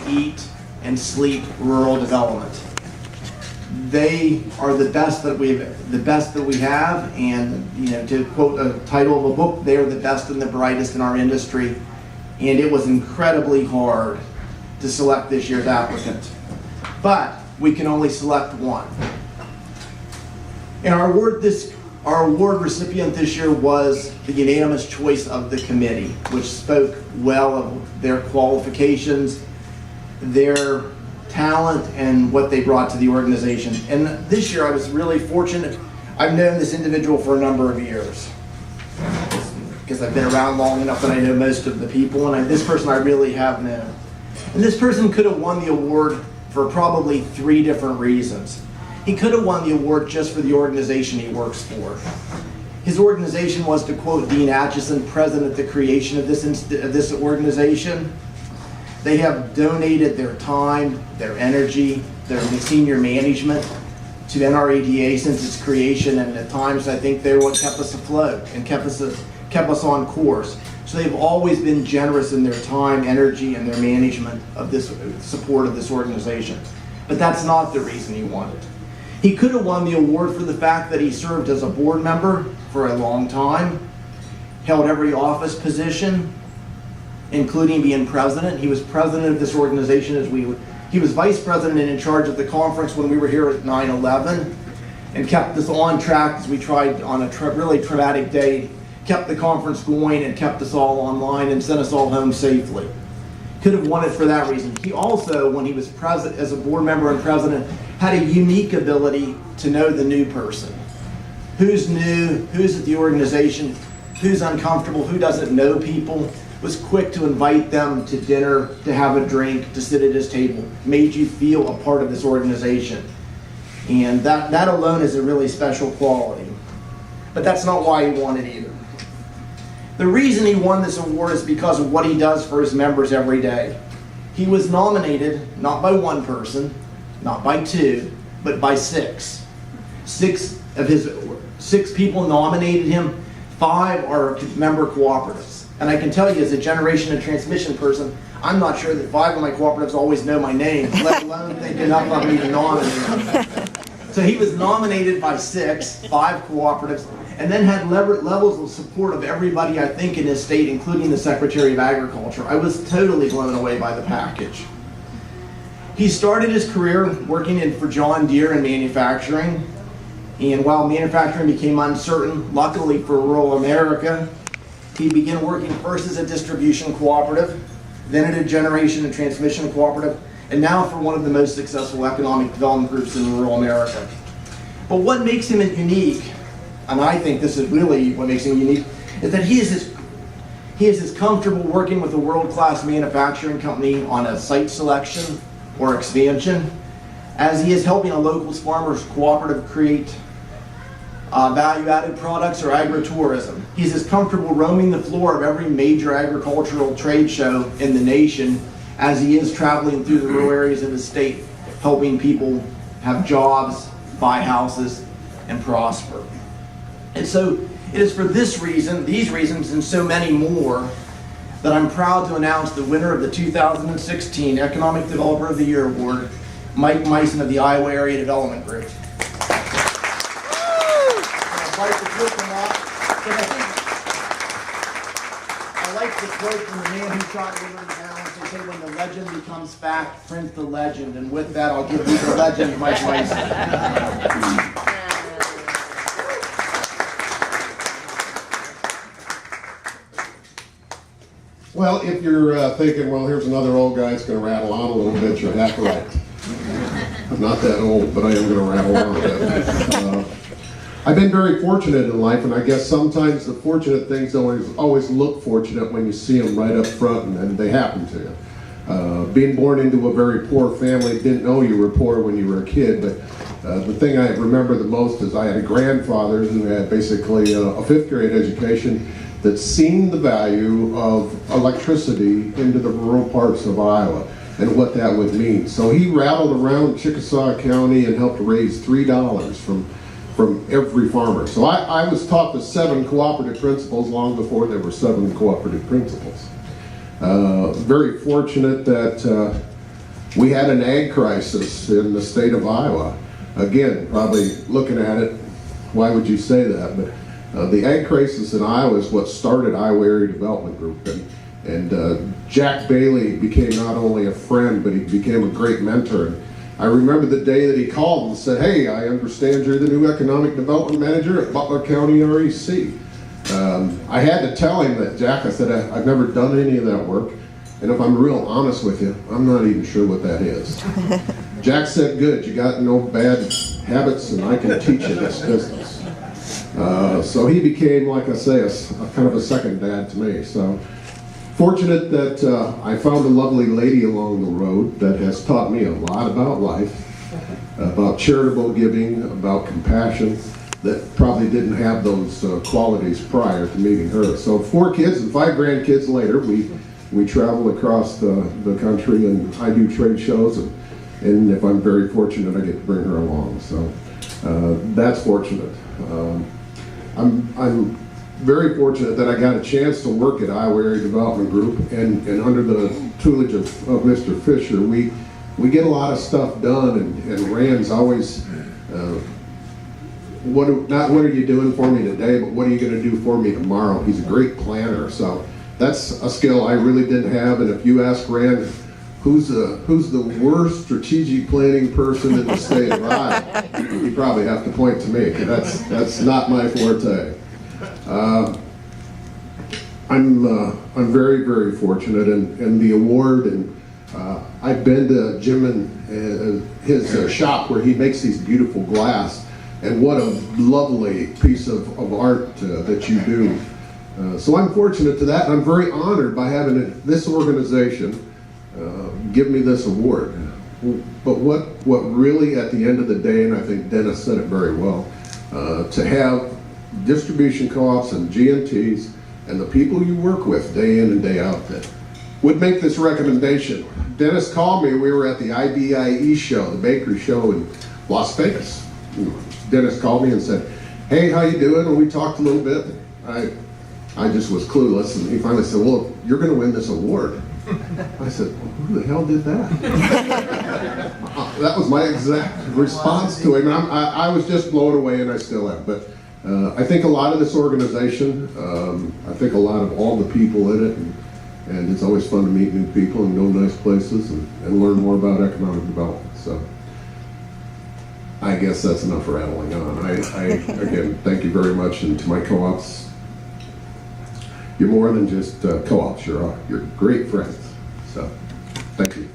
eat, and sleep rural development. They are the best that we have, and to quote a title of a book, they are the best and the brightest in our industry. And it was incredibly hard to select this year's applicant, but we can only select one. And our award recipient this year was the unanimous choice of the committee, which spoke well of their qualifications, their talent, and what they brought to the organization. And this year I was really fortunate. I've known this individual for a number of years because I've been around long enough that I know most of the people, and this person I really have known. And this person could have won the award for probably 3 different reasons. He could have won the award just for the organization he works for. His organization was, to quote Dean Atchison, president at the creation of this organization. They have donated their time, their energy, their senior management to NREDA since its creation, and at times I think they're what kept us afloat and kept us on course. So they've always been generous in their time, energy, and their management of this support of this organization. But that's not the reason he won it. He could have won the award for the fact that he served as a board member for a long time, held every office position, including being president. He was president of this organization he was vice president and in charge of the conference when we were here at 9/11, and kept us on track as we tried on a really traumatic day, kept the conference going and kept us all online and sent us all home safely. Could have won it for that reason. He also, when he was president, as a board member and president, had a unique ability to know the new person. Who's new, who's at the organization, who's uncomfortable, who doesn't know people, was quick to invite them to dinner, to have a drink, to sit at his table, made you feel a part of this organization. And that alone is a really special quality. But that's not why he won it either. The reason he won this award is because of what he does for his members every day. He was nominated not by one person, not by 2, but by 6. 6 people nominated him. 5 are member cooperatives. And I can tell you, as a generation and transmission person, I'm not sure that 5 of my cooperatives always know my name, let alone think enough of me to nominate him. So he was nominated by 5 cooperatives, and then had levels of support of everybody, I think, in his state, including the Secretary of Agriculture. I was totally blown away by the package. He started his career working for John Deere in manufacturing, and while manufacturing became uncertain, luckily for rural America, he began working first as a distribution cooperative, then at a generation and transmission cooperative, and now for one of the most successful economic development groups in rural America. But what makes him unique, and I think this is really what makes him unique, is that he is as comfortable working with a world-class manufacturing company on a site selection or expansion as he is helping a local farmers cooperative create value-added products or agritourism. He's as comfortable roaming the floor of every major agricultural trade show in the nation as he is traveling through the rural areas of the state, helping people have jobs, buy houses, and prosper. And so it is for these reasons, and so many more, that I'm proud to announce the winner of the 2016 Economic Developer of the Year Award, Mike Meissen of the Iowa Area Development Group. I like the quote from the man who shot Liberty Balance. They say, when the legend becomes fact, print the legend. And with that, I'll give you the legend, Mike Meissen. Well, if you're thinking, well, here's another old guy that's going to rattle on a little bit, you're half right. I'm not that old, but I am going to rattle on a bit. I've been very fortunate in life, and I guess sometimes the fortunate things don't always look fortunate when you see them right up front, and they happen to you. Being born into a very poor family, didn't know you were poor when you were a kid, but the thing I remember the most is I had a grandfather who had basically a 5th grade education that seen the value of electricity into the rural parts of Iowa and what that would mean. So he rattled around Chickasaw County and helped raise $3 from every farmer. So I was taught the 7 cooperative principles long before there were 7 cooperative principles. Very fortunate that We had an ag crisis in the state of Iowa. Again, probably looking at it, why would you say that? But the ag crisis in Iowa is what started Iowa Area Development Group. And Jack Bailey became not only a friend, but he became a great mentor. And I remember the day that he called and said, "Hey, I understand you're the new economic development manager at Butler County REC." I had to tell him that, Jack, I said, I've never done any of that work. And if I'm real honest with you, I'm not even sure what that is. Jack said, "Good, you got no bad habits and I can teach you this business." So he became, like I say, a kind of a second dad to me. So fortunate that I found a lovely lady along the road that has taught me a lot about life, about charitable giving, about compassion, that probably didn't have those qualities prior to meeting her. So 4 kids and 5 grandkids later, we travel across the country, and I do trade shows, and if I'm very fortunate, I get to bring her along. So that's fortunate. I'm very fortunate that I got a chance to work at Iowa Area Development Group, and under the tutelage of Mr. Fisher, we get a lot of stuff done, and Rand's always, not what are you doing for me today, but what are you going to do for me tomorrow? He's a great planner, so that's a skill I really didn't have. And if you ask Rand, who's the worst strategic planning person in the state of Iowa, you probably have to point to me, because that's not my forte. I'm very, very fortunate, and the award, and I've been to Jim and his shop where he makes these beautiful glass, and what a lovely piece of art that you do. So I'm fortunate to that, and I'm very honored by having this organization give me this award. But what really, at the end of the day, and I think Dennis said it very well, to have distribution co-ops and G&Ts and the people you work with day in and day out that would make this recommendation. Dennis called me, we were at the IBIE show, the bakery show in Las Vegas. Dennis called me and said, "Hey, how you doing?" And we talked a little bit. I just was clueless, and he finally said, "Well, you're going to win this award." I said, "Well, who the hell did that?" That was my exact response to him. And I was just blown away, and I still am. But I think a lot of this organization, I think a lot of all the people in it, and it's always fun to meet new people and go nice places and learn more about economic development. So I guess that's enough rattling on. I again, thank you very much, and to my co-ops, you're more than just co-ops. You're great friends. So thank you.